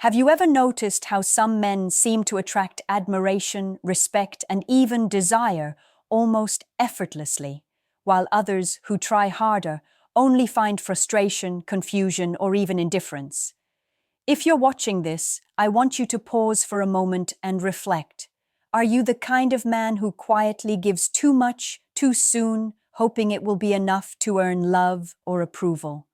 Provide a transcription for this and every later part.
Have you ever noticed how some men seem to attract admiration, respect, and even desire almost effortlessly, while others who try harder only find frustration, confusion, or even indifference? If you're watching this, I want you to pause for a moment and reflect. Are you the kind of man who quietly gives too much, too soon, hoping it will be enough to earn love or approval?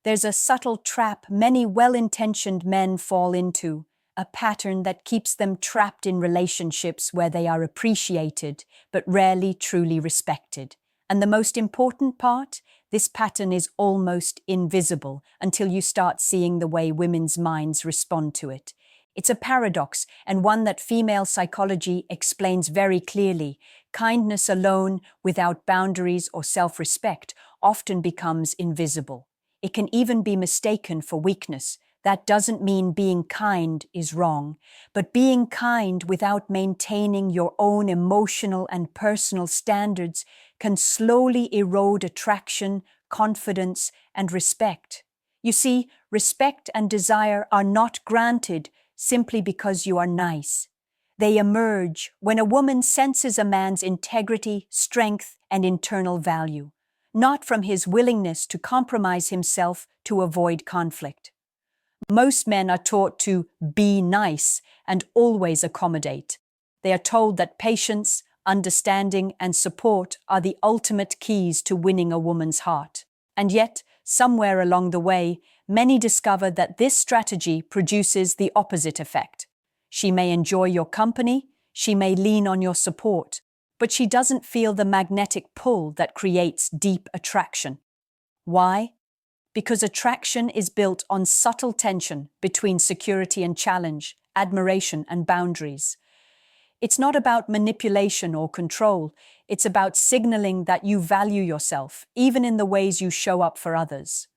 There's a subtle trap many well-intentioned men fall into, a pattern that keeps them trapped in relationships where they are appreciated but rarely truly respected. And the most important part, this pattern is almost invisible until you start seeing the way women's minds respond to it. It's a paradox, and one that female psychology explains very clearly. Kindness alone, without boundaries or self-respect, often becomes invisible. It can even be mistaken for weakness. That doesn't mean being kind is wrong, but being kind without maintaining your own emotional and personal standards can slowly erode attraction, confidence, and respect. You see, respect and desire are not granted simply because you are nice. They emerge when a woman senses a man's integrity, strength, and internal value, not from his willingness to compromise himself to avoid conflict. Most men are taught to be nice and always accommodate. They are told that patience, understanding, and support are the ultimate keys to winning a woman's heart. And yet, somewhere along the way, many discover that this strategy produces the opposite effect. She may enjoy your company, she may lean on your support, but she doesn't feel the magnetic pull that creates deep attraction. Why? Because attraction is built on subtle tension between security and challenge, admiration and boundaries. It's not about manipulation or control, it's about signaling that you value yourself, even in the ways you show up for others.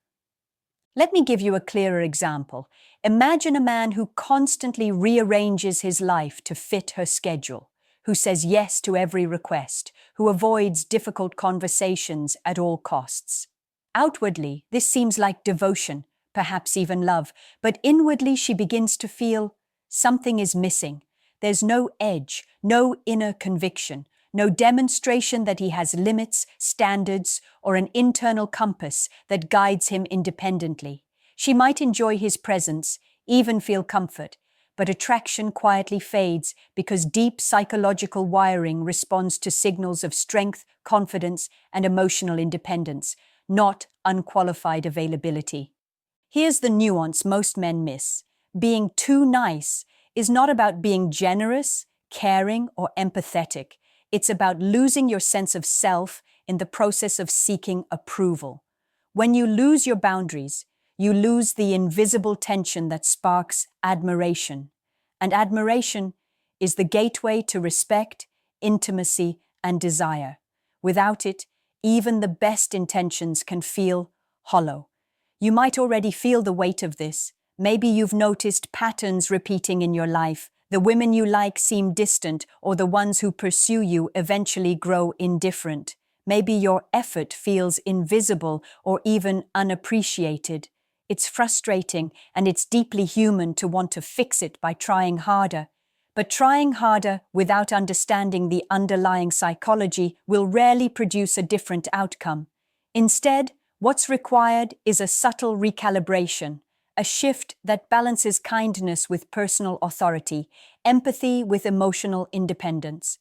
Let me give you a clearer example. Imagine a man who constantly rearranges his life to fit her schedule, who says yes to every request, who avoids difficult conversations at all costs. Outwardly, this seems like devotion, perhaps even love, but inwardly she begins to feel something is missing. There's no edge, no inner conviction, no demonstration that he has limits, standards, or an internal compass that guides him independently. She might enjoy his presence, even feel comfort, but attraction quietly fades because deep psychological wiring responds to signals of strength, confidence, and emotional independence, not unqualified availability. Here's the nuance most men miss. Being too nice is not about being generous, caring, or empathetic. It's about losing your sense of self in the process of seeking approval. When you lose your boundaries, you lose the invisible tension that sparks admiration. And admiration is the gateway to respect, intimacy, and desire. Without it, even the best intentions can feel hollow. You might already feel the weight of this. Maybe you've noticed patterns repeating in your life. The women you like seem distant, or the ones who pursue you eventually grow indifferent. Maybe your effort feels invisible or even unappreciated. It's frustrating, and it's deeply human to want to fix it by trying harder. But trying harder without understanding the underlying psychology will rarely produce a different outcome. Instead, what's required is a subtle recalibration, a shift that balances kindness with personal authority, empathy with emotional independence.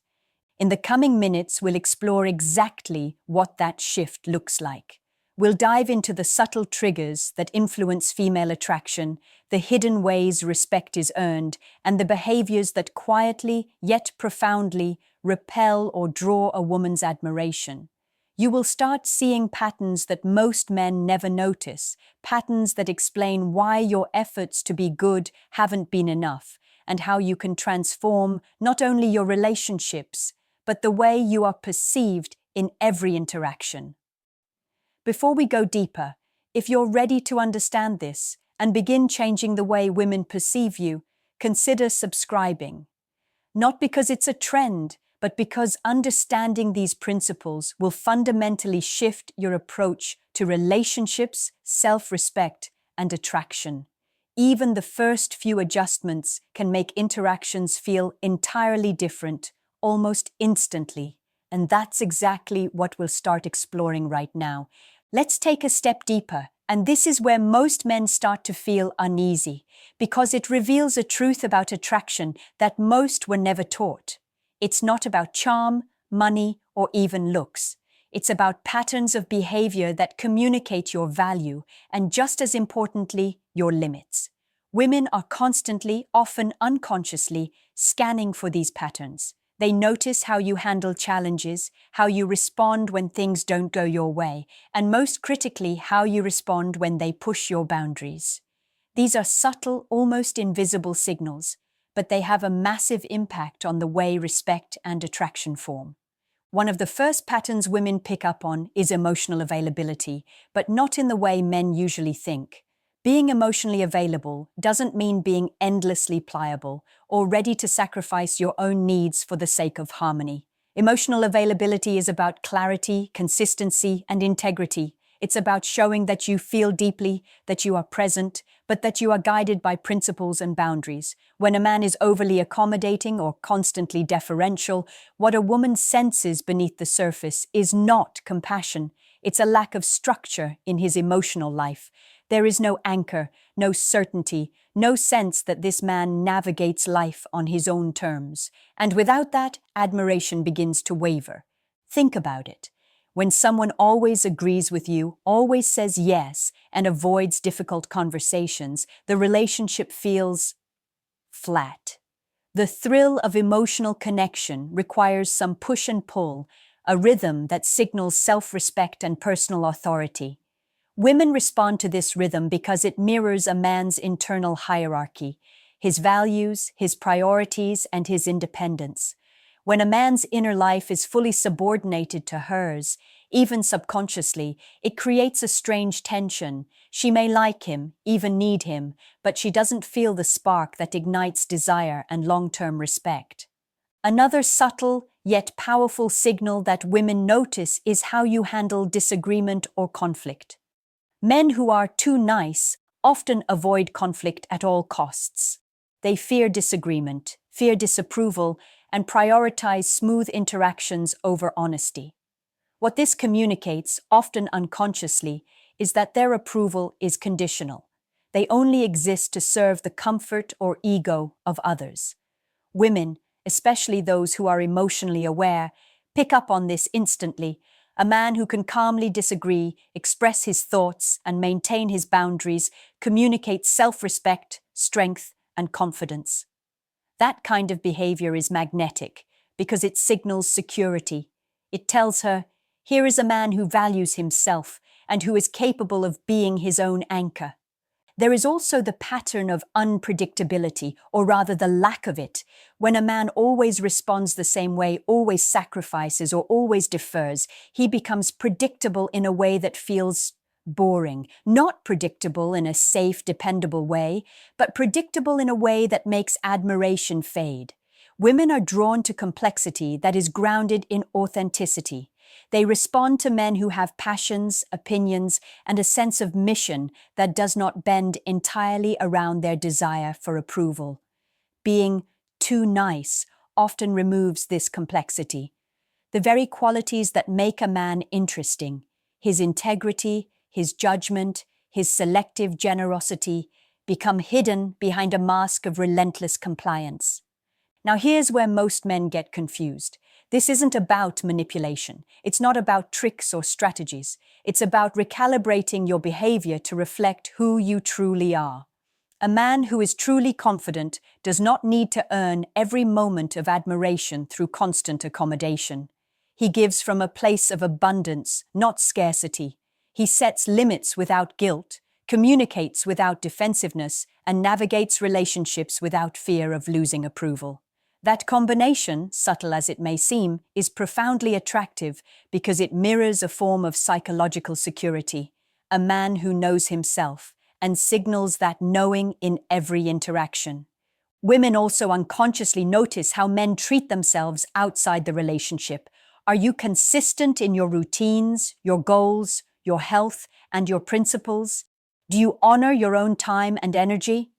In the coming minutes, we'll explore exactly what that shift looks like. We'll dive into the subtle triggers that influence female attraction, the hidden ways respect is earned, and the behaviors that quietly, yet profoundly, repel or draw a woman's admiration. You will start seeing patterns that most men never notice, patterns that explain why your efforts to be good haven't been enough, and how you can transform not only your relationships, but the way you are perceived in every interaction. Before we go deeper, if you're ready to understand this and begin changing the way women perceive you, consider subscribing. Not because it's a trend, but because understanding these principles will fundamentally shift your approach to relationships, self-respect, and attraction. Even the first few adjustments can make interactions feel entirely different, almost instantly. And that's exactly what we'll start exploring right now. Let's take a step deeper, and this is where most men start to feel uneasy, because it reveals a truth about attraction that most were never taught. It's not about charm, money, or even looks. It's about patterns of behavior that communicate your value and, just as importantly, your limits. Women are constantly, often unconsciously, scanning for these patterns. They notice how you handle challenges, how you respond when things don't go your way, and most critically, how you respond when they push your boundaries. These are subtle, almost invisible signals, but they have a massive impact on the way respect and attraction form. One of the first patterns women pick up on is emotional availability, but not in the way men usually think. Being emotionally available doesn't mean being endlessly pliable or ready to sacrifice your own needs for the sake of harmony. Emotional availability is about clarity, consistency, and integrity. It's about showing that you feel deeply, that you are present, but that you are guided by principles and boundaries. When a man is overly accommodating or constantly deferential, what a woman senses beneath the surface is not compassion. It's a lack of structure in his emotional life. There is no anchor, no certainty, no sense that this man navigates life on his own terms. And without that, admiration begins to waver. Think about it. When someone always agrees with you, always says yes, and avoids difficult conversations, the relationship feels flat. The thrill of emotional connection requires some push and pull, a rhythm that signals self-respect and personal authority. Women respond to this rhythm because it mirrors a man's internal hierarchy, his values, his priorities, and his independence. When a man's inner life is fully subordinated to hers, even subconsciously, it creates a strange tension. She may like him, even need him, but she doesn't feel the spark that ignites desire and long-term respect. Another subtle yet powerful signal that women notice is how you handle disagreement or conflict. Men who are too nice often avoid conflict at all costs. They fear disagreement, fear disapproval, and prioritize smooth interactions over honesty. What this communicates, often unconsciously, is that their approval is conditional. They only exist to serve the comfort or ego of others. Women, especially those who are emotionally aware, pick up on this instantly. A man who can calmly disagree, express his thoughts, and maintain his boundaries communicates self-respect, strength, and confidence. That kind of behavior is magnetic because it signals security. It tells her, here is a man who values himself and who is capable of being his own anchor. There is also the pattern of unpredictability, or rather the lack of it. When a man always responds the same way, always sacrifices, or always defers, he becomes predictable in a way that feels boring. Not predictable in a safe, dependable way, but predictable in a way that makes admiration fade. Women are drawn to complexity that is grounded in authenticity. They respond to men who have passions, opinions, and a sense of mission that does not bend entirely around their desire for approval. Being too nice often removes this complexity. The very qualities that make a man interesting, his integrity, his judgment, his selective generosity, become hidden behind a mask of relentless compliance. Now here's where most men get confused. This isn't about manipulation. It's not about tricks or strategies. It's about recalibrating your behavior to reflect who you truly are. A man who is truly confident does not need to earn every moment of admiration through constant accommodation. He gives from a place of abundance, not scarcity. He sets limits without guilt, communicates without defensiveness, and navigates relationships without fear of losing approval. That combination, subtle as it may seem, is profoundly attractive because it mirrors a form of psychological security, a man who knows himself and signals that knowing in every interaction. Women also unconsciously notice how men treat themselves outside the relationship. Are you consistent in your routines, your goals, your health, and your principles? Do you honor your own time and energy?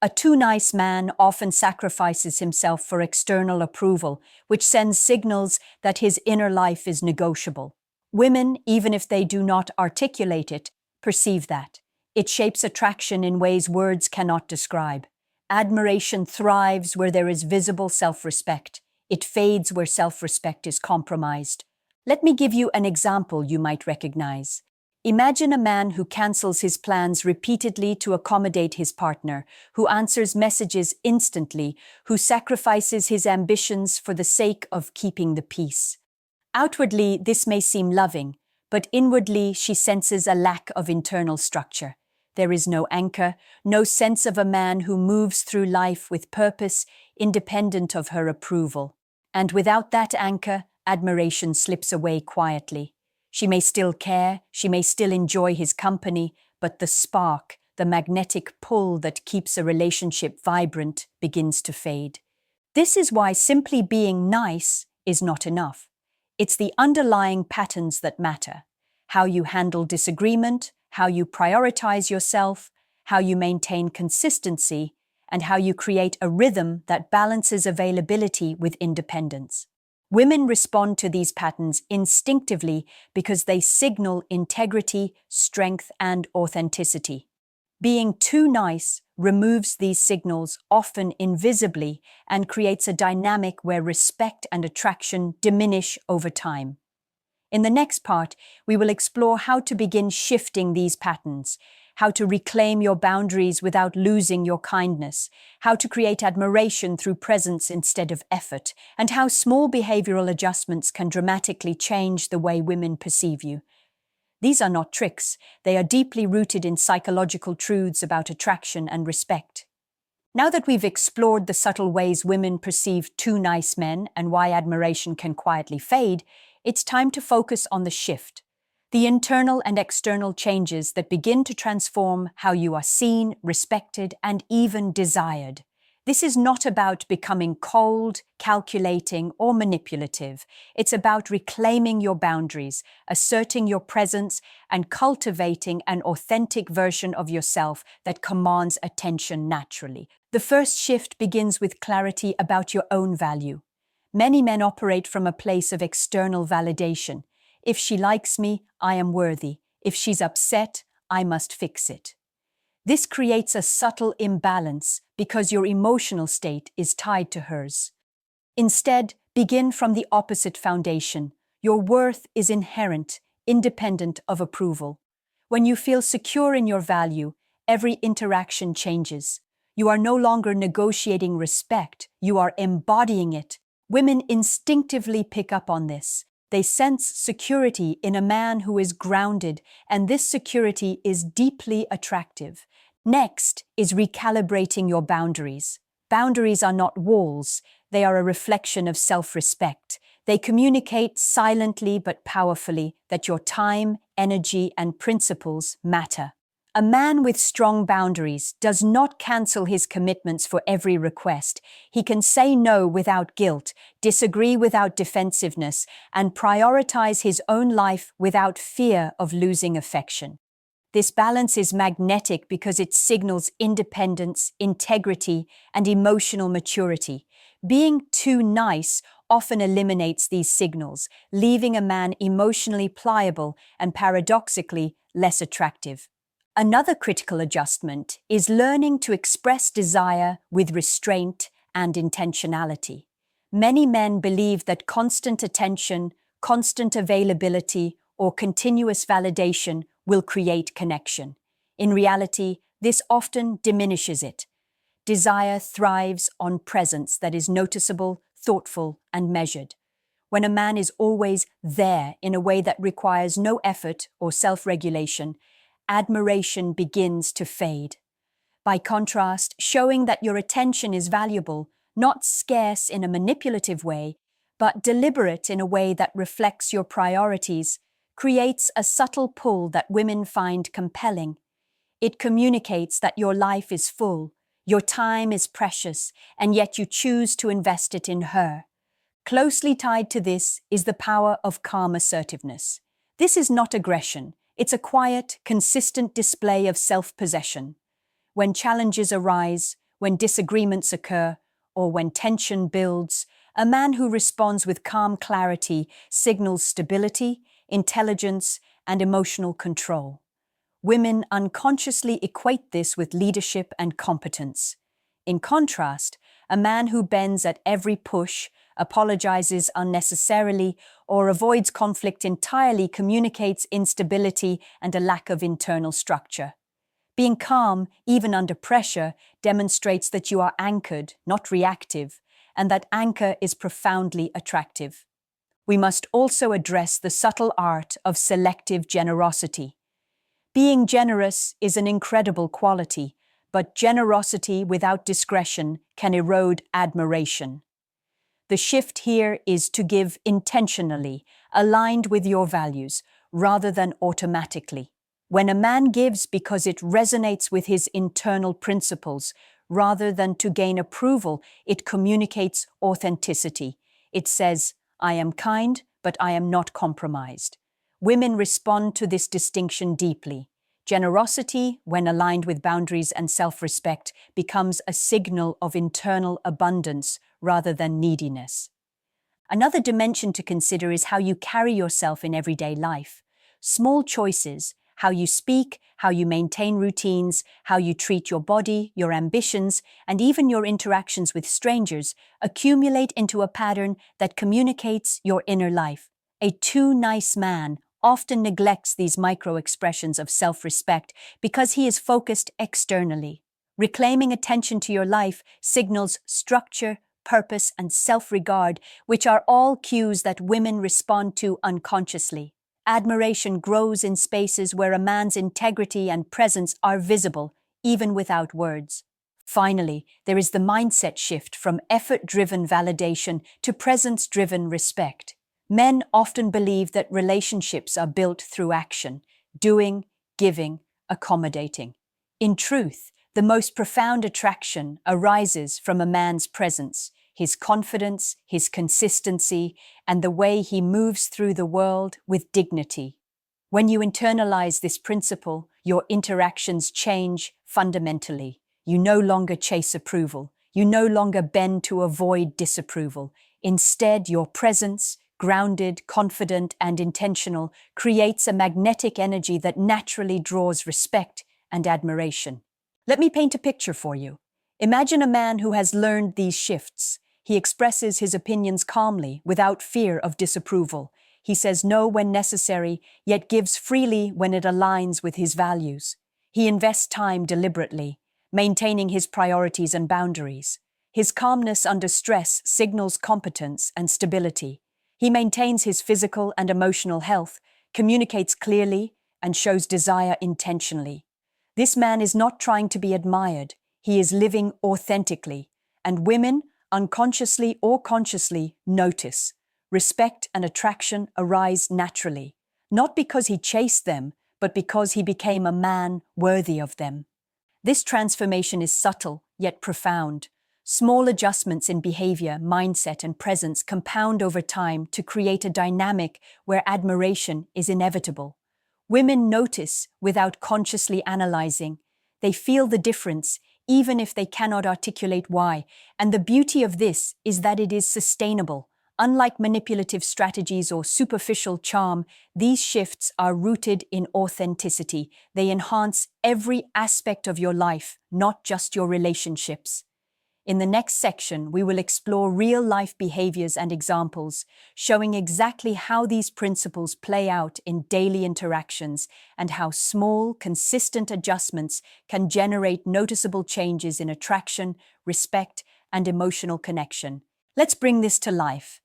A too nice man often sacrifices himself for external approval, which sends signals that his inner life is negotiable. Women, even if they do not articulate it, perceive that. It shapes attraction in ways words cannot describe. Admiration thrives where there is visible self-respect. It fades where self-respect is compromised. Let me give you an example you might recognize. Imagine a man who cancels his plans repeatedly to accommodate his partner, who answers messages instantly, who sacrifices his ambitions for the sake of keeping the peace. Outwardly, this may seem loving, but inwardly she senses a lack of internal structure. There is no anchor, no sense of a man who moves through life with purpose, independent of her approval. And without that anchor, admiration slips away quietly. She may still care, she may still enjoy his company, but the spark, the magnetic pull that keeps a relationship vibrant, begins to fade. This is why simply being nice is not enough. It's the underlying patterns that matter. How you handle disagreement, how you prioritize yourself, how you maintain consistency, and how you create a rhythm that balances availability with independence. Women respond to these patterns instinctively because they signal integrity, strength, and authenticity. Being too nice removes these signals, often invisibly, and creates a dynamic where respect and attraction diminish over time. In the next part, we will explore how to begin shifting these patterns, how to reclaim your boundaries without losing your kindness, how to create admiration through presence instead of effort, and how small behavioral adjustments can dramatically change the way women perceive you. These are not tricks, they are deeply rooted in psychological truths about attraction and respect. Now that we've explored the subtle ways women perceive too nice men and why admiration can quietly fade, it's time to focus on the shift, the internal and external changes that begin to transform how you are seen, respected, and even desired. This is not about becoming cold, calculating, or manipulative. It's about reclaiming your boundaries, asserting your presence, and cultivating an authentic version of yourself that commands attention naturally. The first shift begins with clarity about your own value. Many men operate from a place of external validation. If she likes me, I am worthy. If she's upset, I must fix it. This creates a subtle imbalance because your emotional state is tied to hers. Instead, begin from the opposite foundation. Your worth is inherent, independent of approval. When you feel secure in your value, every interaction changes. You are no longer negotiating respect, you are embodying it. Women instinctively pick up on this. They sense security in a man who is grounded, and this security is deeply attractive. Next is recalibrating your boundaries. Boundaries are not walls, they are a reflection of self-respect. They communicate silently but powerfully that your time, energy, and principles matter. A man with strong boundaries does not cancel his commitments for every request. He can say no without guilt, disagree without defensiveness, and prioritize his own life without fear of losing affection. This balance is magnetic because it signals independence, integrity, and emotional maturity. Being too nice often eliminates these signals, leaving a man emotionally pliable and paradoxically less attractive. Another critical adjustment is learning to express desire with restraint and intentionality. Many men believe that constant attention, constant availability, or continuous validation will create connection. In reality, this often diminishes it. Desire thrives on presence that is noticeable, thoughtful, and measured. When a man is always there in a way that requires no effort or self-regulation, admiration begins to fade. By contrast, showing that your attention is valuable, not scarce in a manipulative way, but deliberate in a way that reflects your priorities, creates a subtle pull that women find compelling. It communicates that your life is full, your time is precious, and yet you choose to invest it in her. Closely tied to this is the power of calm assertiveness. This is not aggression, It's a quiet, consistent display of self-possession. When challenges arise, when disagreements occur, or when tension builds, a man who responds with calm clarity signals stability, intelligence, and emotional control. Women unconsciously equate this with leadership and competence. In contrast, a man who bends at every push, apologizes unnecessarily, or avoids conflict entirely communicates instability and a lack of internal structure. Being calm, even under pressure, demonstrates that you are anchored, not reactive, and that anchor is profoundly attractive. We must also address the subtle art of selective generosity. Being generous is an incredible quality, but generosity without discretion can erode admiration. The shift here is to give intentionally, aligned with your values, rather than automatically. When a man gives because it resonates with his internal principles, rather than to gain approval, it communicates authenticity. It says, I am kind, but I am not compromised. Women respond to this distinction deeply. Generosity, when aligned with boundaries and self-respect, becomes a signal of internal abundance rather than neediness. Another dimension to consider is how you carry yourself in everyday life. Small choices, how you speak, how you maintain routines, how you treat your body, your ambitions, and even your interactions with strangers, accumulate into a pattern that communicates your inner life. A too nice man often neglects these micro-expressions of self-respect because he is focused externally. Reclaiming attention to your life signals structure, purpose, and self-regard, which are all cues that women respond to unconsciously. Admiration grows in spaces where a man's integrity and presence are visible, even without words. Finally, there is the mindset shift from effort-driven validation to presence-driven respect. Men often believe that relationships are built through action, doing, giving, accommodating. In truth, the most profound attraction arises from a man's presence, his confidence, his consistency, and the way he moves through the world with dignity. When you internalize this principle, your interactions change fundamentally. You no longer chase approval. You no longer bend to avoid disapproval. Instead, your presence, grounded, confident, and intentional, creates a magnetic energy that naturally draws respect and admiration. Let me paint a picture for you. Imagine a man who has learned these shifts. He expresses his opinions calmly, without fear of disapproval. He says no when necessary, yet gives freely when it aligns with his values. He invests time deliberately, maintaining his priorities and boundaries. His calmness under stress signals competence and stability. He maintains his physical and emotional health, communicates clearly, and shows desire intentionally. This man is not trying to be admired. He is living authentically, and women, unconsciously or consciously, notice. Respect and attraction arise naturally, not because he chased them, but because he became a man worthy of them. This transformation is subtle, yet profound. Small adjustments in behavior, mindset, and presence compound over time to create a dynamic where admiration is inevitable. Women notice without consciously analyzing. They feel the difference, even if they cannot articulate why. And the beauty of this is that it is sustainable. Unlike manipulative strategies or superficial charm, these shifts are rooted in authenticity. They enhance every aspect of your life, not just your relationships. In the next section, we will explore real-life behaviors and examples, showing exactly how these principles play out in daily interactions and how small, consistent adjustments can generate noticeable changes in attraction, respect, and emotional connection. Let's bring this to life.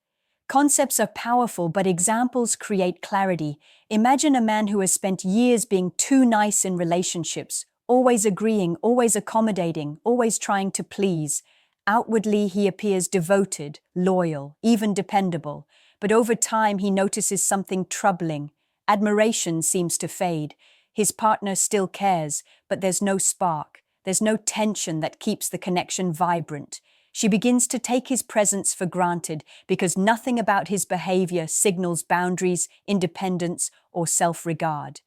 Concepts are powerful, but examples create clarity. Imagine a man who has spent years being too nice in relationships, always agreeing, always accommodating, always trying to please. Outwardly, he appears devoted, loyal, even dependable, but over time he notices something troubling. Admiration seems to fade. His partner still cares, but there's no spark. There's no tension that keeps the connection vibrant. She begins to take his presence for granted because nothing about his behavior signals boundaries, independence, or self-regard.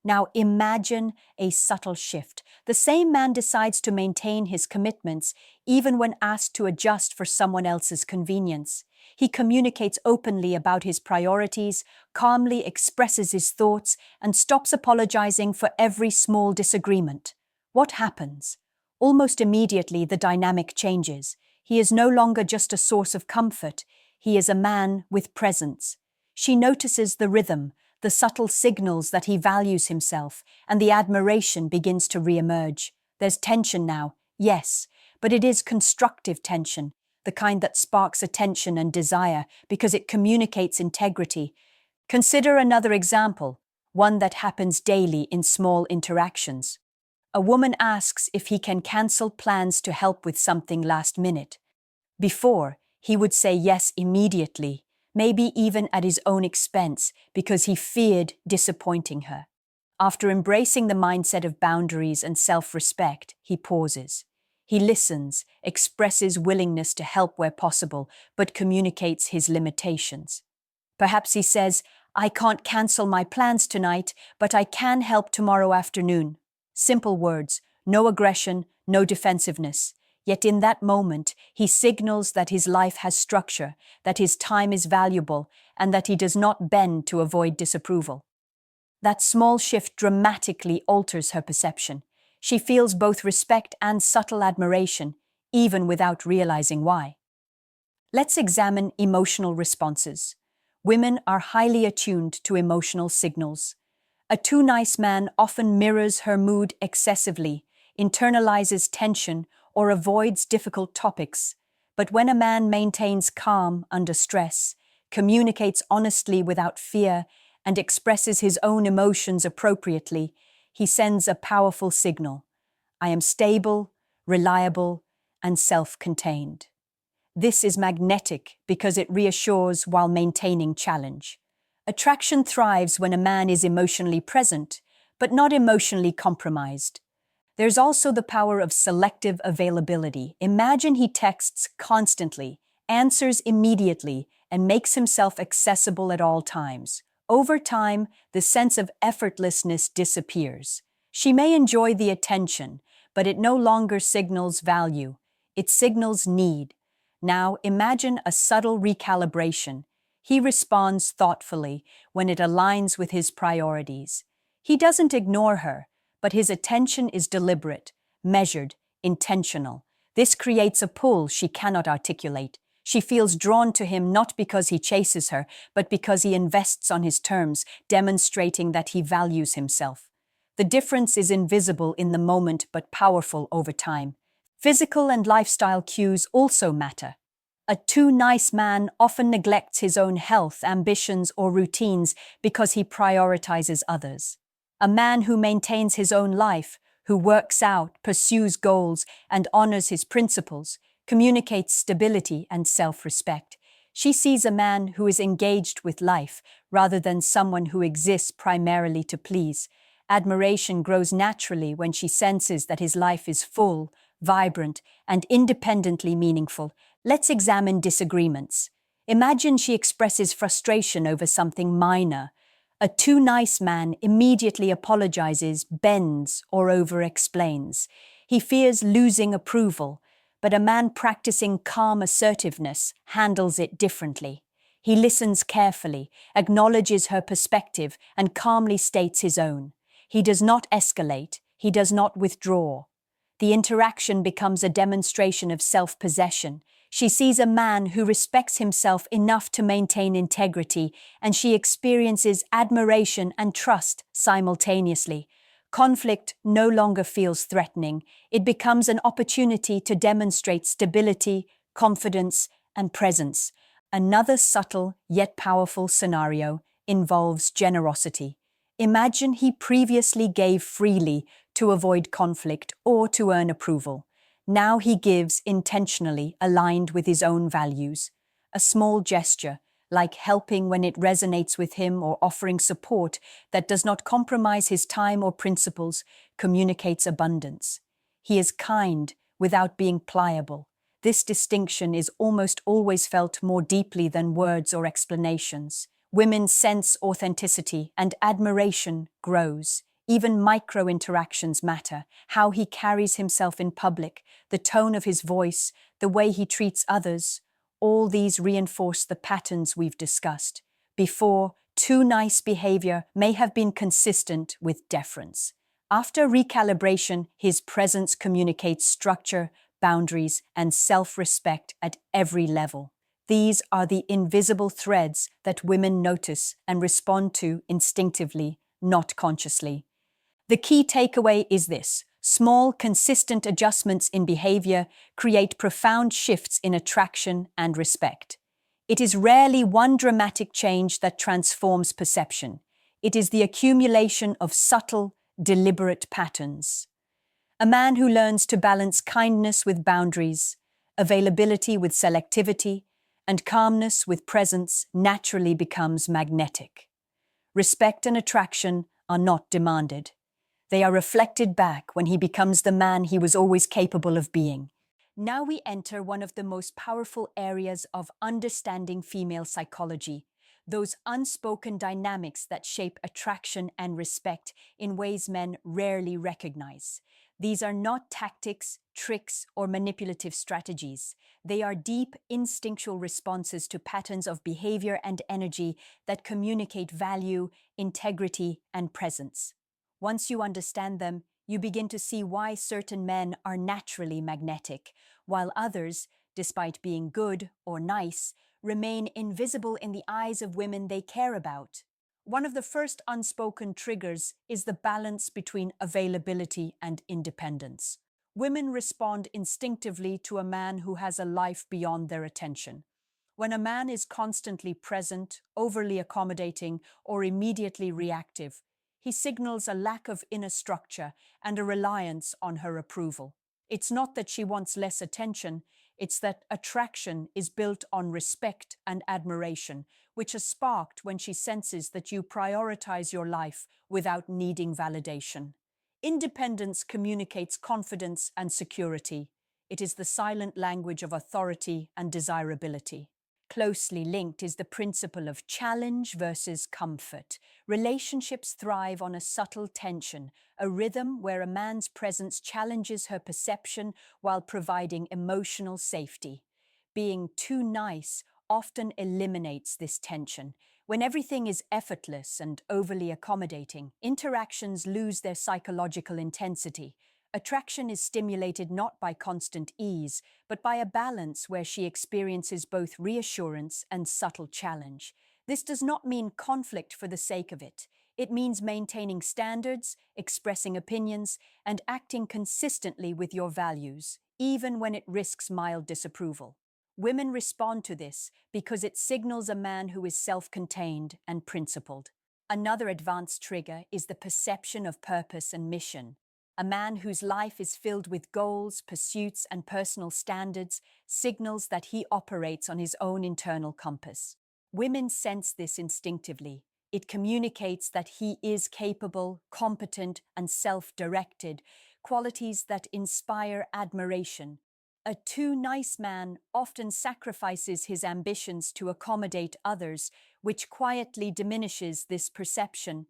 Now imagine a subtle shift. The same man decides to maintain his commitments even when asked to adjust for someone else's convenience. He communicates openly about his priorities, calmly expresses his thoughts, and stops apologizing for every small disagreement. What happens? Almost immediately, the dynamic changes. He is no longer just a source of comfort. He is a man with presence. She notices the rhythm, the subtle signals that he values himself, and the admiration begins to re-emerge. There's tension now, yes, but it is constructive tension, the kind that sparks attention and desire because it communicates integrity. Consider another example, one that happens daily in small interactions. A woman asks if he can cancel plans to help with something last minute. Before, he would say yes immediately, maybe even at his own expense, because he feared disappointing her. After embracing the mindset of boundaries and self-respect, he pauses. He listens, expresses willingness to help where possible, but communicates his limitations. Perhaps he says, "I can't cancel my plans tonight, but I can help tomorrow afternoon." Simple words, no aggression, no defensiveness. Yet in that moment, he signals that his life has structure, that his time is valuable, and that he does not bend to avoid disapproval. That small shift dramatically alters her perception. She feels both respect and subtle admiration, even without realizing why. Let's examine emotional responses. Women are highly attuned to emotional signals. A too nice man often mirrors her mood excessively, internalizes tension, or avoids difficult topics. But when a man maintains calm under stress, communicates honestly without fear, and expresses his own emotions appropriately, he sends a powerful signal. I am stable, reliable, and self-contained. This is magnetic because it reassures while maintaining challenge. Attraction thrives when a man is emotionally present, but not emotionally compromised. There's also the power of selective availability. Imagine he texts constantly, answers immediately, and makes himself accessible at all times. Over time, the sense of effortlessness disappears. She may enjoy the attention, but it no longer signals value. It signals need. Now, imagine a subtle recalibration. He responds thoughtfully when it aligns with his priorities. He doesn't ignore her, but his attention is deliberate, measured, intentional. This creates a pull she cannot articulate. She feels drawn to him not because he chases her, but because he invests on his terms, demonstrating that he values himself. The difference is invisible in the moment but powerful over time. Physical and lifestyle cues also matter. A too nice man often neglects his own health, ambitions, or routines because he prioritizes others. A man who maintains his own life, who works out, pursues goals, and honors his principles, communicates stability and self-respect. She sees a man who is engaged with life rather than someone who exists primarily to please. Admiration grows naturally when she senses that his life is full, vibrant, and independently meaningful. Let's examine disagreements. Imagine she expresses frustration over something minor. A too nice man immediately apologizes, bends, or over-explains. He fears losing approval, but a man practicing calm assertiveness handles it differently. He listens carefully, acknowledges her perspective, and calmly states his own. He does not escalate, he does not withdraw. The interaction becomes a demonstration of self-possession. She sees a man who respects himself enough to maintain integrity, and she experiences admiration and trust simultaneously. Conflict no longer feels threatening. It becomes an opportunity to demonstrate stability, confidence, and presence. Another subtle yet powerful scenario involves generosity. Imagine he previously gave freely to avoid conflict or to earn approval. Now he gives intentionally, aligned with his own values. A small gesture, like helping when it resonates with him or offering support that does not compromise his time or principles, communicates abundance. He is kind without being pliable. This distinction is almost always felt more deeply than words or explanations. Women sense authenticity, and admiration grows. Even micro-interactions matter: how he carries himself in public, the tone of his voice, the way he treats others. All these reinforce the patterns we've discussed. Before, too nice behavior may have been consistent with deference. After recalibration, his presence communicates structure, boundaries, and self-respect at every level. These are the invisible threads that women notice and respond to instinctively, not consciously. The key takeaway is this: small, consistent adjustments in behavior create profound shifts in attraction and respect. It is rarely one dramatic change that transforms perception. It is the accumulation of subtle, deliberate patterns. A man who learns to balance kindness with boundaries, availability with selectivity, and calmness with presence naturally becomes magnetic. Respect and attraction are not demanded. They are reflected back when he becomes the man he was always capable of being. Now we enter one of the most powerful areas of understanding female psychology, those unspoken dynamics that shape attraction and respect in ways men rarely recognize. These are not tactics, tricks, or manipulative strategies. They are deep, instinctual responses to patterns of behavior and energy that communicate value, integrity, and presence. Once you understand them, you begin to see why certain men are naturally magnetic, while others, despite being good or nice, remain invisible in the eyes of women they care about. One of the first unspoken triggers is the balance between availability and independence. Women respond instinctively to a man who has a life beyond their attention. When a man is constantly present, overly accommodating, or immediately reactive, he signals a lack of inner structure and a reliance on her approval. It's not that she wants less attention, it's that attraction is built on respect and admiration, which are sparked when she senses that you prioritize your life without needing validation. Independence communicates confidence and security. It is the silent language of authority and desirability. Closely linked is the principle of challenge versus comfort. Relationships thrive on a subtle tension, a rhythm where a man's presence challenges her perception while providing emotional safety. Being too nice often eliminates this tension. When everything is effortless and overly accommodating, interactions lose their psychological intensity. Attraction is stimulated not by constant ease, but by a balance where she experiences both reassurance and subtle challenge. This does not mean conflict for the sake of it. It means maintaining standards, expressing opinions, and acting consistently with your values, even when it risks mild disapproval. Women respond to this because it signals a man who is self-contained and principled. Another advanced trigger is the perception of purpose and mission. A man whose life is filled with goals, pursuits, and personal standards signals that he operates on his own internal compass. Women sense this instinctively. It communicates that he is capable, competent, and self-directed, qualities that inspire admiration. A too nice man often sacrifices his ambitions to accommodate others, which quietly diminishes this perception.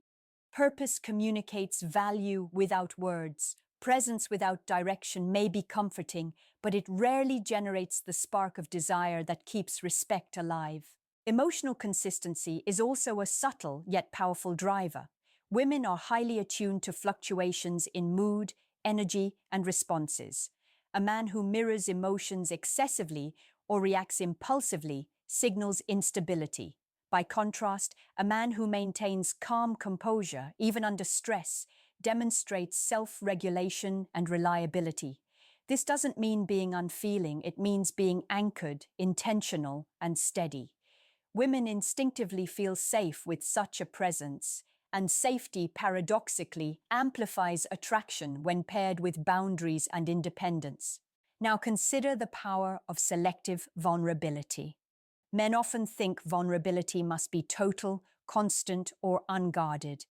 Purpose communicates value without words. Presence without direction may be comforting, but it rarely generates the spark of desire that keeps respect alive. Emotional consistency is also a subtle yet powerful driver. Women are highly attuned to fluctuations in mood, energy, and responses. A man who mirrors emotions excessively or reacts impulsively signals instability. By contrast, a man who maintains calm composure, even under stress, demonstrates self-regulation and reliability. This doesn't mean being unfeeling, it means being anchored, intentional, and steady. Women instinctively feel safe with such a presence, and safety paradoxically amplifies attraction when paired with boundaries and independence. Now consider the power of selective vulnerability. Men often think vulnerability must be total, constant, or unguarded.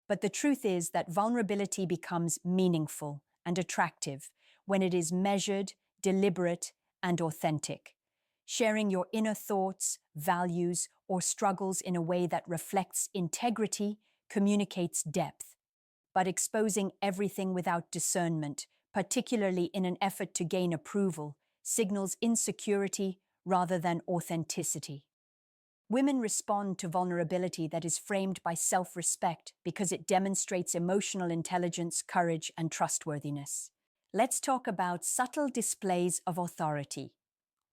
But the truth is that vulnerability becomes meaningful and attractive when it is measured, deliberate, and authentic. Sharing your inner thoughts, values, or struggles in a way that reflects integrity communicates depth. but exposing everything without discernment, particularly in an effort to gain approval, signals insecurity rather than authenticity. Women respond to vulnerability that is framed by self-respect because it demonstrates emotional intelligence, courage, and trustworthiness. Let's talk about subtle displays of authority.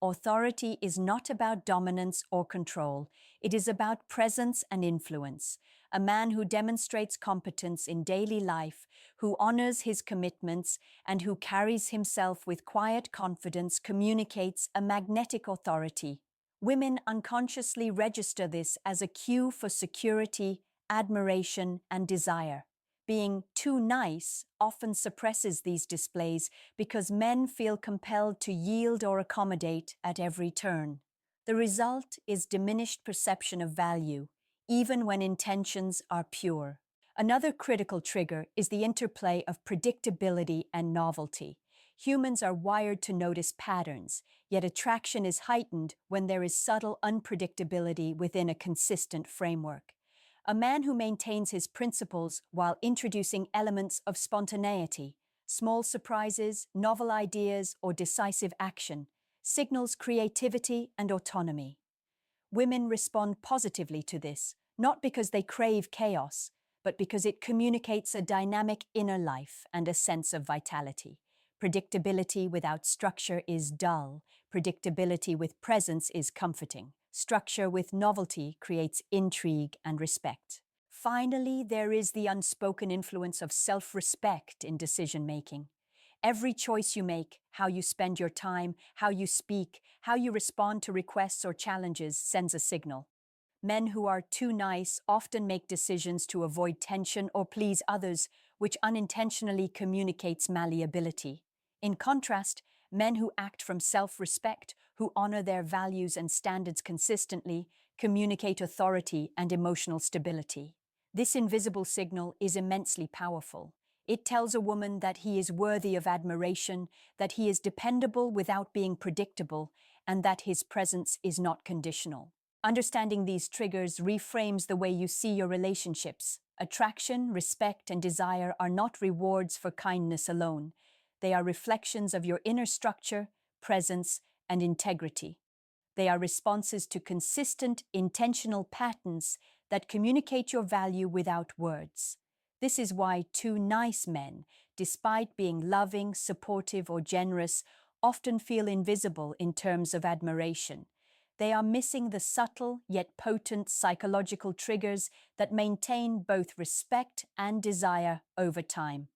Authority is not about dominance or control. It is about presence and influence. A man who demonstrates competence in daily life, who honors his commitments, and who carries himself with quiet confidence communicates a magnetic authority. Women unconsciously register this as a cue for security, admiration, and desire. Being too nice often suppresses these displays because men feel compelled to yield or accommodate at every turn. The result is diminished perception of value, even when intentions are pure. Another critical trigger is the interplay of predictability and novelty. Humans are wired to notice patterns, yet attraction is heightened when there is subtle unpredictability within a consistent framework. A man who maintains his principles while introducing elements of spontaneity, small surprises, novel ideas, or decisive action, signals creativity and autonomy. Women respond positively to this, not because they crave chaos, but because it communicates a dynamic inner life and a sense of vitality. Predictability without structure is dull. Predictability with presence is comforting. Structure with novelty creates intrigue and respect. Finally, there is the unspoken influence of self-respect in decision-making. Every choice you make, how you spend your time, how you speak, how you respond to requests or challenges sends a signal. Men who are too nice often make decisions to avoid tension or please others, which unintentionally communicates malleability. In contrast, men who act from self-respect, who honor their values and standards consistently, communicate authority and emotional stability. This invisible signal is immensely powerful. It tells a woman that he is worthy of admiration, that he is dependable without being predictable, and that his presence is not conditional. Understanding these triggers reframes the way you see your relationships. Attraction, respect, and desire are not rewards for kindness alone. They are reflections of your inner structure, presence, and integrity. They are responses to consistent, intentional patterns that communicate your value without words. This is why too nice men, despite being loving, supportive, or generous, often feel invisible in terms of admiration. They are missing the subtle yet potent psychological triggers that maintain both respect and desire over time.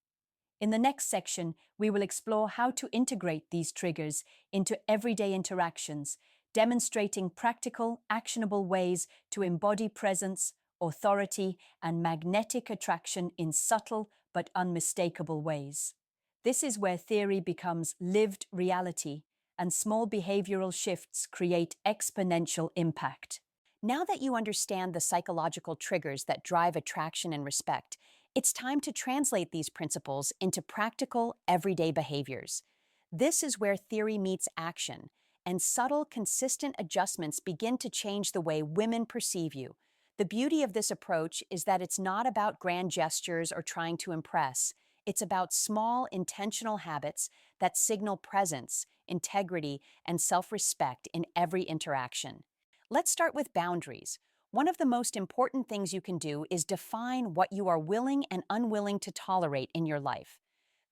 In the next section, we will explore how to integrate these triggers into everyday interactions, demonstrating practical, actionable ways to embody presence, authority, and magnetic attraction in subtle but unmistakable ways. This is where theory becomes lived reality, and small behavioral shifts create exponential impact. Now that you understand the psychological triggers that drive attraction and respect, it's time to translate these principles into practical, everyday behaviors. This is where theory meets action, and subtle, consistent adjustments begin to change the way women perceive you. The beauty of this approach is that it's not about grand gestures or trying to impress. It's about small, intentional habits that signal presence, integrity, and self-respect in every interaction. Let's start with boundaries. One of the most important things you can do is define what you are willing and unwilling to tolerate in your life.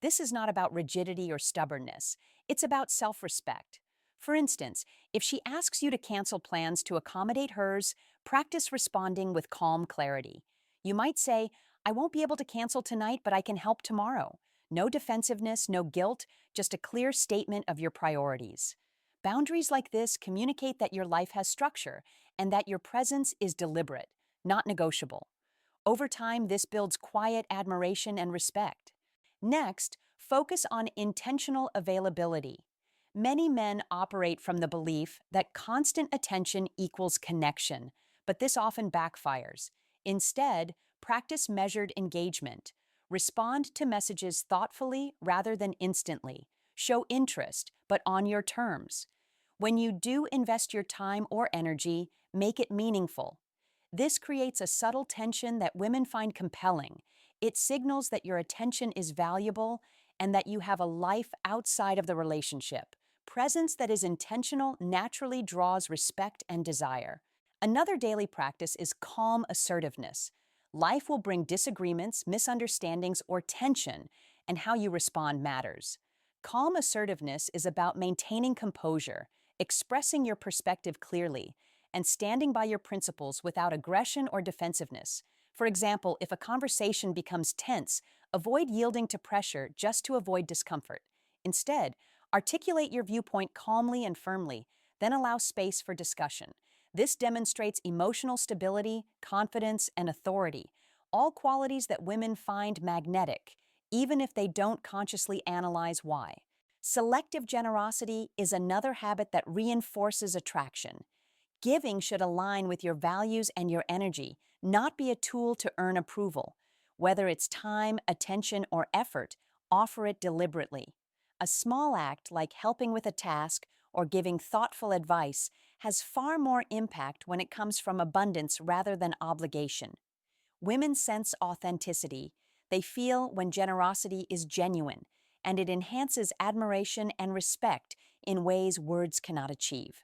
This is not about rigidity or stubbornness. It's about self-respect. For instance, if she asks you to cancel plans to accommodate hers, practice responding with calm clarity. You might say, "I won't be able to cancel tonight, but I can help tomorrow." No defensiveness, no guilt, just a clear statement of your priorities. Boundaries like this communicate that your life has structure and that your presence is deliberate, not negotiable. Over time, this builds quiet admiration and respect. Next, focus on intentional availability. Many men operate from the belief that constant attention equals connection, but this often backfires. Instead, practice measured engagement. Respond to messages thoughtfully rather than instantly. Show interest, but on your terms. When you do invest your time or energy, make it meaningful. This creates a subtle tension that women find compelling. It signals that your attention is valuable and that you have a life outside of the relationship. Presence that is intentional naturally draws respect and desire. Another daily practice is calm assertiveness. Life will bring disagreements, misunderstandings, or tension, and how you respond matters. Calm assertiveness is about maintaining composure, expressing your perspective clearly, and standing by your principles without aggression or defensiveness. For example, if a conversation becomes tense, avoid yielding to pressure just to avoid discomfort. Instead, articulate your viewpoint calmly and firmly, then allow space for discussion. This demonstrates emotional stability, confidence, and authority, all qualities that women find magnetic, even if they don't consciously analyze why. Selective generosity is another habit that reinforces attraction. Giving should align with your values and your energy, not be a tool to earn approval. Whether it's time, attention, or effort, offer it deliberately. A small act like helping with a task or giving thoughtful advice has far more impact when it comes from abundance rather than obligation. Women sense authenticity. They feel when generosity is genuine, and it enhances admiration and respect in ways words cannot achieve.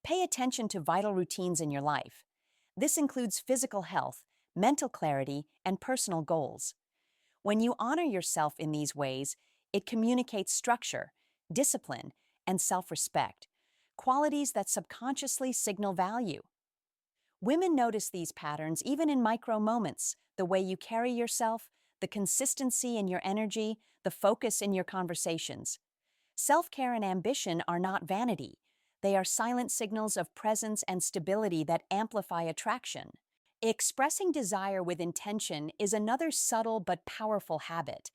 Pay attention to vital routines in your life. This includes physical health, mental clarity, and personal goals. When you honor yourself in these ways, it communicates structure, discipline, and self-respect, qualities that subconsciously signal value. Women notice these patterns even in micro moments: the way you carry yourself, the consistency in your energy, the focus in your conversations. Self-care and ambition are not vanity. They are silent signals of presence and stability that amplify attraction. Expressing desire with intention is another subtle but powerful habit.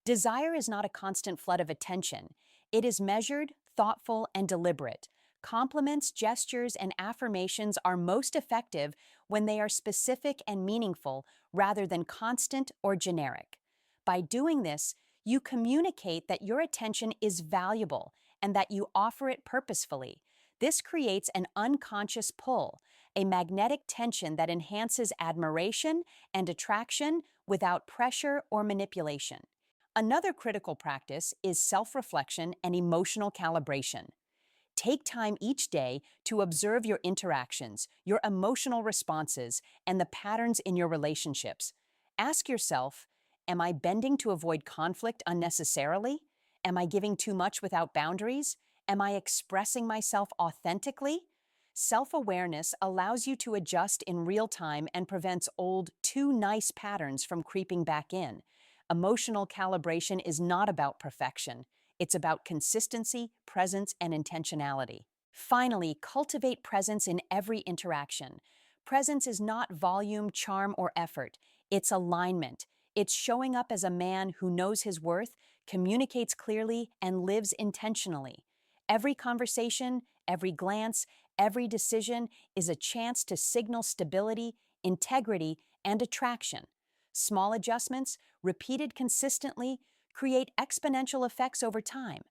Desire is not a constant flood of attention. It is measured, thoughtful, and deliberate. Compliments, gestures, and affirmations are most effective when they are specific and meaningful rather than constant or generic. By doing this, you communicate that your attention is valuable and that you offer it purposefully. This creates an unconscious pull, a magnetic tension that enhances admiration and attraction without pressure or manipulation. Another critical practice is self-reflection and emotional calibration. Take time each day to observe your interactions, your emotional responses, and the patterns in your relationships. Ask yourself, am I bending to avoid conflict unnecessarily? Am I giving too much without boundaries? Am I expressing myself authentically? Self-awareness allows you to adjust in real time and prevents old, too nice patterns from creeping back in. Emotional calibration is not about perfection. It's about consistency, presence, and intentionality. Finally, cultivate presence in every interaction. Presence is not volume, charm, or effort. It's alignment. It's showing up as a man who knows his worth, communicates clearly, and lives intentionally. Every conversation, every glance, every decision is a chance to signal stability, integrity, and attraction. Small adjustments, repeated consistently, create exponential effects over time.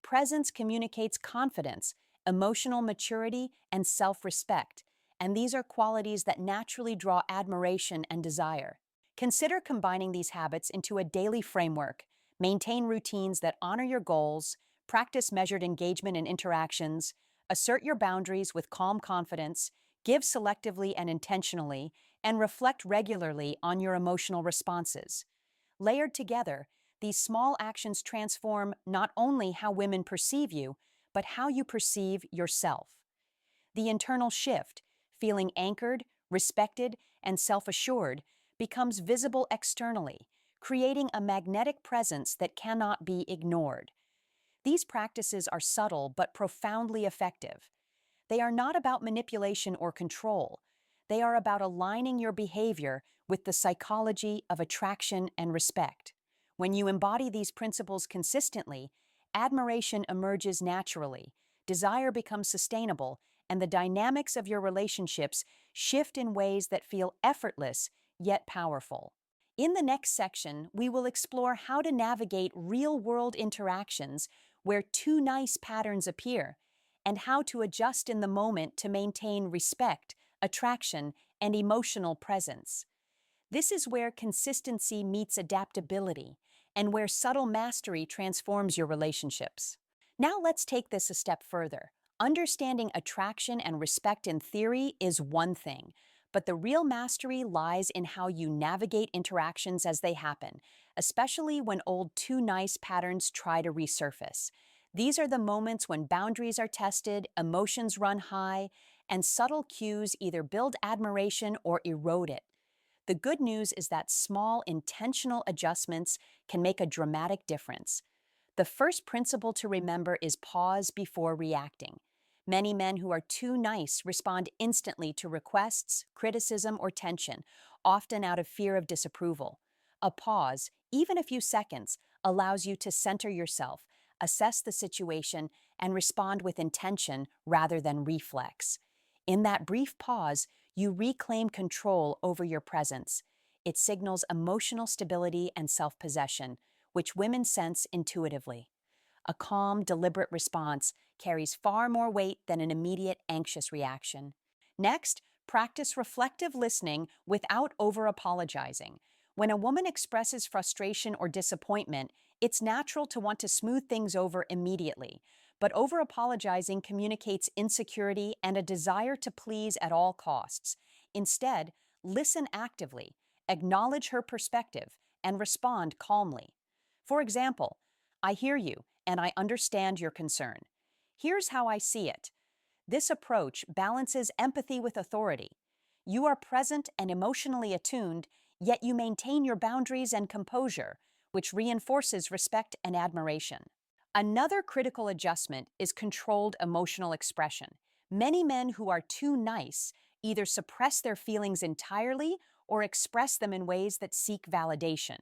Presence communicates confidence, emotional maturity, and self-respect, and these are qualities that naturally draw admiration and desire. Consider combining these habits into a daily framework. Maintain routines that honor your goals, practice measured engagement in interactions, assert your boundaries with calm confidence, give selectively and intentionally, and reflect regularly on your emotional responses. Layered together, these small actions transform not only how women perceive you, but how you perceive yourself. The internal shift, feeling anchored, respected, and self-assured, becomes visible externally, creating a magnetic presence that cannot be ignored. These practices are subtle but profoundly effective. They are not about manipulation or control. They are about aligning your behavior with the psychology of attraction and respect. When you embody these principles consistently, admiration emerges naturally, desire becomes sustainable, and the dynamics of your relationships shift in ways that feel effortless yet powerful. In the next section, we will explore how to navigate real-world interactions where too nice patterns appear, and how to adjust in the moment to maintain respect, attraction, and emotional presence. This is where consistency meets adaptability and where subtle mastery transforms your relationships. Now let's take this a step further. Understanding attraction and respect in theory is one thing, but the real mastery lies in how you navigate interactions as they happen, especially when old too nice patterns try to resurface. These are the moments when boundaries are tested, emotions run high, and subtle cues either build admiration or erode it. The good news is that small, intentional adjustments can make a dramatic difference. The first principle to remember is pause before reacting. Many men who are too nice respond instantly to requests, criticism, or tension, often out of fear of disapproval. A pause, even a few seconds, allows you to center yourself, assess the situation, and respond with intention rather than reflex. In that brief pause, you reclaim control over your presence. It signals emotional stability and self-possession, which women sense intuitively. A calm, deliberate response carries far more weight than an immediate anxious reaction. Next, practice reflective listening without over-apologizing. When a woman expresses frustration or disappointment, it's natural to want to smooth things over immediately, but over-apologizing communicates insecurity and a desire to please at all costs. Instead, listen actively, acknowledge her perspective, and respond calmly. For example, I hear you and I understand your concern. Here's how I see it. This approach balances empathy with authority. You are present and emotionally attuned, yet you maintain your boundaries and composure, which reinforces respect and admiration. Another critical adjustment is controlled emotional expression. Many men who are too nice either suppress their feelings entirely or express them in ways that seek validation.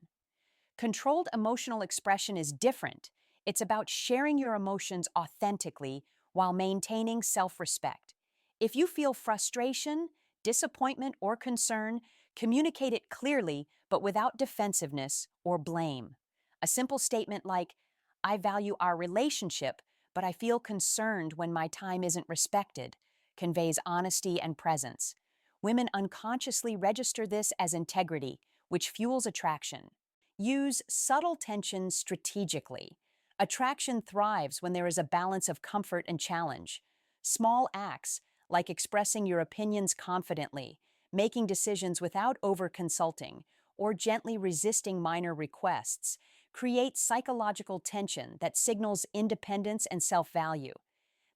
Controlled emotional expression is different. It's about sharing your emotions authentically while maintaining self-respect. If you feel frustration, disappointment, or concern, communicate it clearly but without defensiveness or blame. A simple statement like, I value our relationship, but I feel concerned when my time isn't respected, conveys honesty and presence. Women unconsciously register this as integrity, which fuels attraction. Use subtle tensions strategically. Attraction thrives when there is a balance of comfort and challenge. Small acts, like expressing your opinions confidently, making decisions without over-consulting, or gently resisting minor requests, create psychological tension that signals independence and self-value.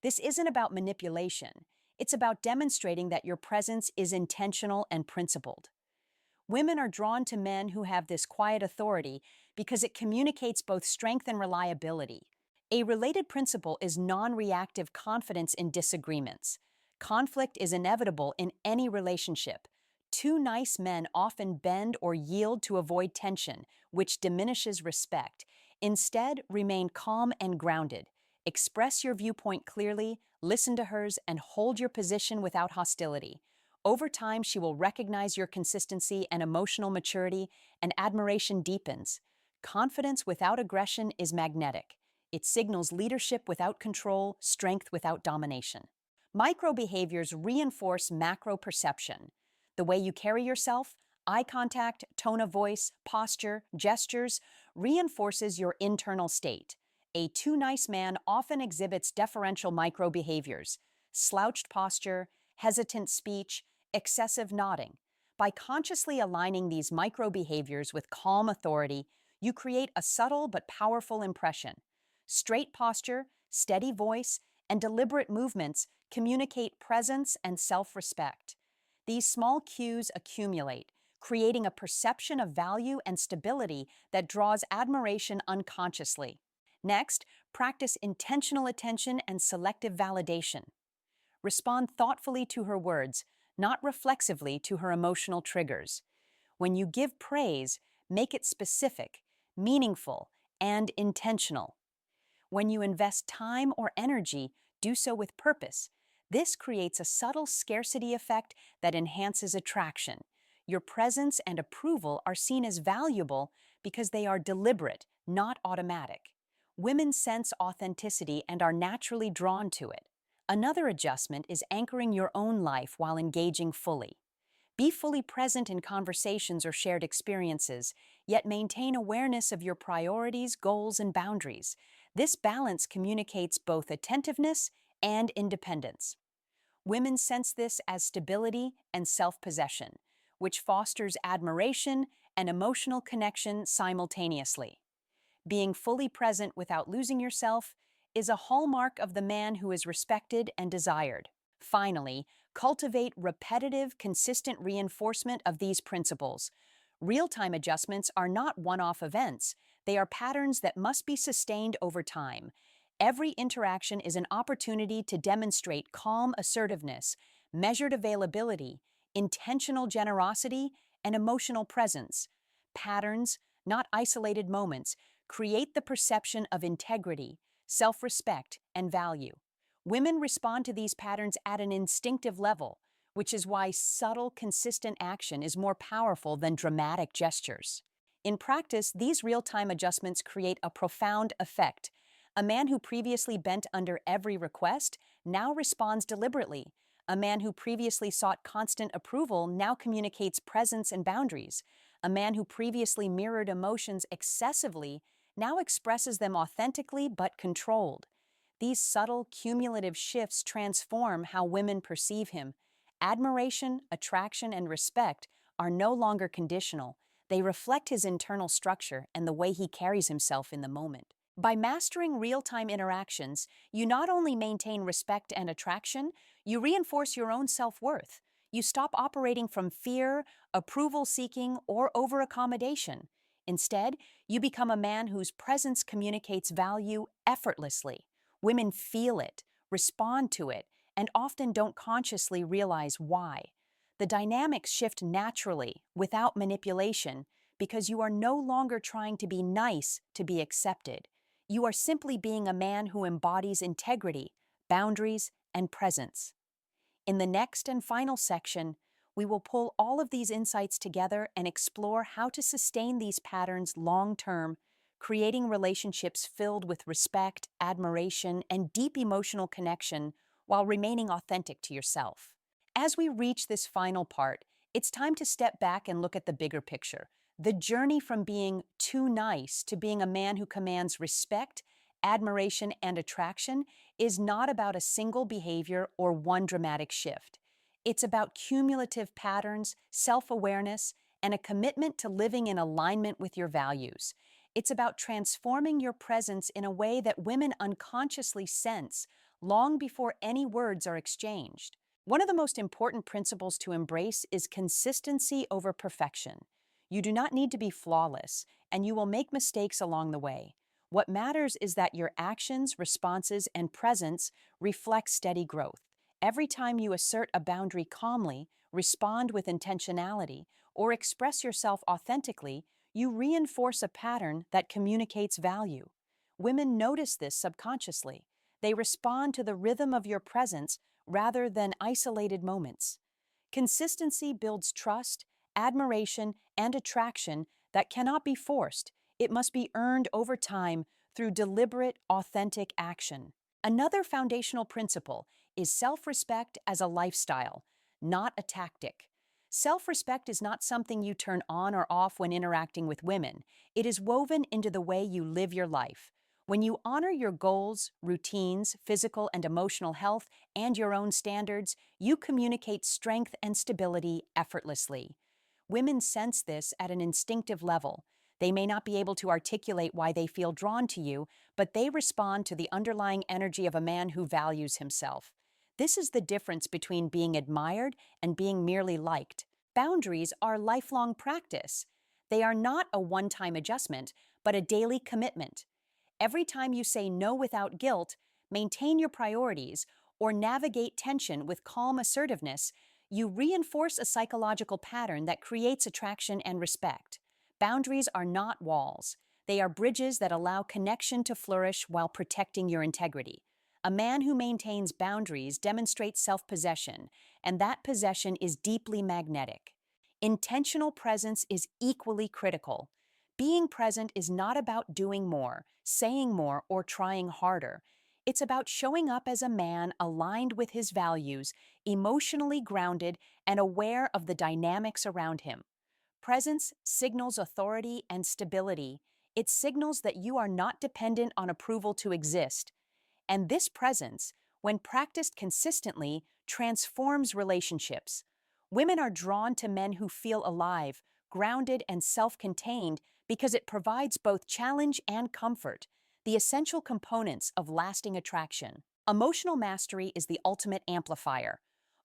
This isn't about manipulation. It's about demonstrating that your presence is intentional and principled. Women are drawn to men who have this quiet authority because it communicates both strength and reliability. A related principle is non-reactive confidence in disagreements. Conflict is inevitable in any relationship. Too nice men often bend or yield to avoid tension, which diminishes respect. Instead, remain calm and grounded. Express your viewpoint clearly, listen to hers, and hold your position without hostility. Over time, she will recognize your consistency and emotional maturity, and admiration deepens. Confidence without aggression is magnetic. It signals leadership without control, strength without domination. Micro behaviors reinforce macro perception. The way you carry yourself, eye contact, tone of voice, posture, gestures, reinforces your internal state. A too nice man often exhibits deferential micro behaviors, slouched posture, hesitant speech, excessive nodding. By consciously aligning these micro behaviors with calm authority, you create a subtle but powerful impression. Straight posture, steady voice, and deliberate movements communicate presence and self-respect. These small cues accumulate, creating a perception of value and stability that draws admiration unconsciously. Next, practice intentional attention and selective validation. Respond thoughtfully to her words, not reflexively to her emotional triggers. When you give praise, make it specific, meaningful, and intentional. When you invest time or energy, do so with purpose. This creates a subtle scarcity effect that enhances attraction. Your presence and approval are seen as valuable because they are deliberate, not automatic. Women sense authenticity and are naturally drawn to it. Another adjustment is anchoring your own life while engaging fully. Be fully present in conversations or shared experiences, yet maintain awareness of your priorities, goals, and boundaries. This balance communicates both attentiveness and independence. Women sense this as stability and self-possession, which fosters admiration and emotional connection simultaneously. Being fully present without losing yourself is a hallmark of the man who is respected and desired. Finally, cultivate repetitive, consistent reinforcement of these principles. Real-time adjustments are not one-off events. They are patterns that must be sustained over time. Every interaction is an opportunity to demonstrate calm assertiveness, measured availability, intentional generosity, and emotional presence. Patterns, not isolated moments, create the perception of integrity, self-respect, and value. Women respond to these patterns at an instinctive level, which is why subtle, consistent action is more powerful than dramatic gestures. In practice, these real-time adjustments create a profound effect. A man who previously bent under every request now responds deliberately. A man who previously sought constant approval now communicates presence and boundaries. A man who previously mirrored emotions excessively now expresses them authentically but controlled. These subtle, cumulative shifts transform how women perceive him. Admiration, attraction, and respect are no longer conditional. They reflect his internal structure and the way he carries himself in the moment. By mastering real-time interactions, you not only maintain respect and attraction, you reinforce your own self-worth. You stop operating from fear, approval-seeking, or over-accommodation. Instead, you become a man whose presence communicates value effortlessly. Women feel it, respond to it, and often don't consciously realize why. The dynamics shift naturally, without manipulation, because you are no longer trying to be nice to be accepted. You are simply being a man who embodies integrity, boundaries, and presence. In the next and final section, we will pull all of these insights together and explore how to sustain these patterns long-term, creating relationships filled with respect, admiration, and deep emotional connection while remaining authentic to yourself. As we reach this final part, it's time to step back and look at the bigger picture. The journey from being too nice to being a man who commands respect, admiration, and attraction is not about a single behavior or one dramatic shift. It's about cumulative patterns, self-awareness, and a commitment to living in alignment with your values. It's about transforming your presence in a way that women unconsciously sense long before any words are exchanged. One of the most important principles to embrace is consistency over perfection. You do not need to be flawless, and you will make mistakes along the way. What matters is that your actions, responses, and presence reflect steady growth. Every time you assert a boundary calmly, respond with intentionality, or express yourself authentically, you reinforce a pattern that communicates value. Women notice this subconsciously. They respond to the rhythm of your presence rather than isolated moments. Consistency builds trust, admiration, and attraction that cannot be forced. It must be earned over time through deliberate, authentic action. Another foundational principle is self-respect as a lifestyle, not a tactic. Self-respect is not something you turn on or off when interacting with women. It is woven into the way you live your life. When you honor your goals, routines, physical and emotional health, and your own standards, you communicate strength and stability effortlessly. Women sense this at an instinctive level. They may not be able to articulate why they feel drawn to you, but they respond to the underlying energy of a man who values himself. This is the difference between being admired and being merely liked. Boundaries are lifelong practice. They are not a one-time adjustment, but a daily commitment. Every time you say no without guilt, maintain your priorities, or navigate tension with calm assertiveness, you reinforce a psychological pattern that creates attraction and respect. Boundaries are not walls. They are bridges that allow connection to flourish while protecting your integrity. A man who maintains boundaries demonstrates self-possession, and that possession is deeply magnetic. Intentional presence is equally critical. Being present is not about doing more, saying more, or trying harder. It's about showing up as a man aligned with his values, emotionally grounded, and aware of the dynamics around him. Presence signals authority and stability. It signals that you are not dependent on approval to exist. And this presence, when practiced consistently, transforms relationships. Women are drawn to men who feel alive, grounded, and self-contained because it provides both challenge and comfort, the essential components of lasting attraction. Emotional mastery is the ultimate amplifier.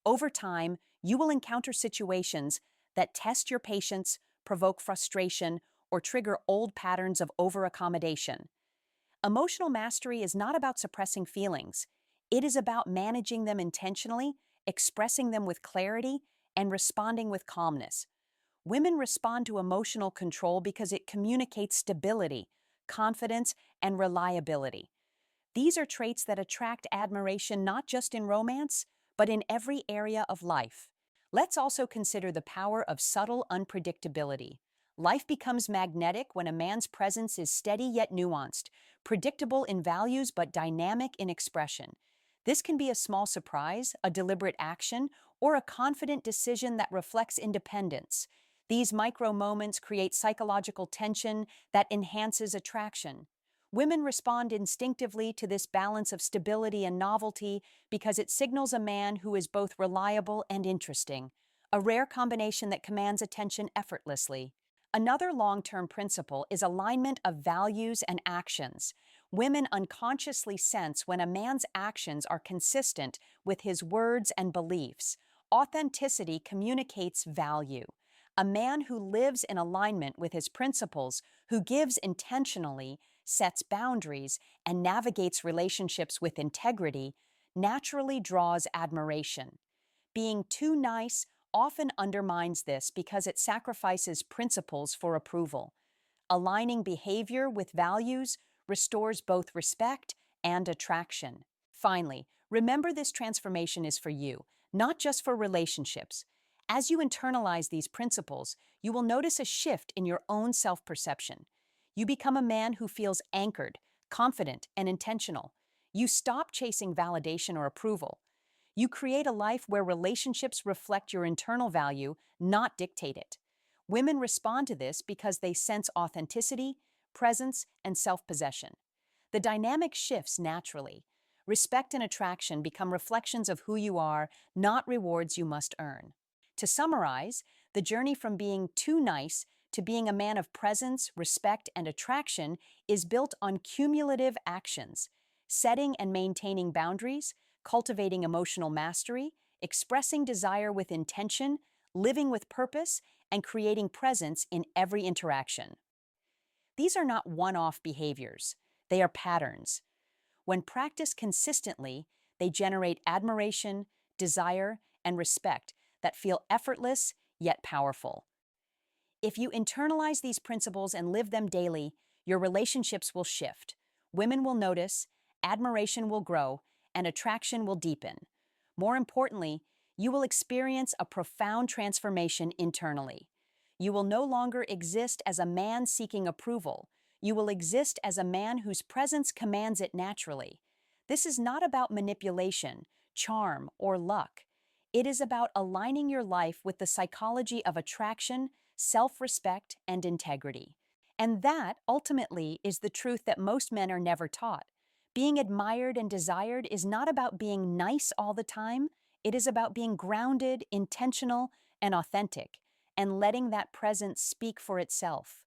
Over time, you will encounter situations that test your patience, provoke frustration, or trigger old patterns of overaccommodation. Emotional mastery is not about suppressing feelings. It is about managing them intentionally, expressing them with clarity, and responding with calmness. Women respond to emotional control because it communicates stability, confidence, and reliability. These are traits that attract admiration not just in romance, but in every area of life. Let's also consider the power of subtle unpredictability. Life becomes magnetic when a man's presence is steady yet nuanced, predictable in values but dynamic in expression. This can be a small surprise, a deliberate action, or a confident decision that reflects independence. These micro moments create psychological tension that enhances attraction. Women respond instinctively to this balance of stability and novelty because it signals a man who is both reliable and interesting, a rare combination that commands attention effortlessly. Another long-term principle is alignment of values and actions. Women unconsciously sense when a man's actions are consistent with his words and beliefs. Authenticity communicates value. A man who lives in alignment with his principles, who gives intentionally, sets boundaries, and navigates relationships with integrity, naturally draws admiration. Being too nice often undermines this because it sacrifices principles for approval. Aligning behavior with values restores both respect and attraction. Finally, remember this transformation is for you, not just for relationships. As you internalize these principles, you will notice a shift in your own self-perception. You become a man who feels anchored, confident, and intentional. You stop chasing validation or approval. You create a life where relationships reflect your internal value, not dictate it. Women respond to this because they sense authenticity, presence, and self-possession. The dynamic shifts naturally. Respect and attraction become reflections of who you are, not rewards you must earn. To summarize, the journey from being too nice to being a man of presence, respect, and attraction is built on cumulative actions, setting and maintaining boundaries, cultivating emotional mastery, expressing desire with intention, living with purpose, and creating presence in every interaction. These are not one-off behaviors. They are patterns. When practiced consistently, they generate admiration, desire, and respect that feel effortless yet powerful. If you internalize these principles and live them daily, your relationships will shift. Women will notice, admiration will grow, and attraction will deepen. More importantly, you will experience a profound transformation internally. You will no longer exist as a man seeking approval. You will exist as a man whose presence commands it naturally. This is not about manipulation, charm, or luck. It is about aligning your life with the psychology of attraction, self-respect, and integrity. And that, ultimately, is the truth that most men are never taught. Being admired and desired is not about being nice all the time. It is about being grounded, intentional, and authentic, and letting that presence speak for itself.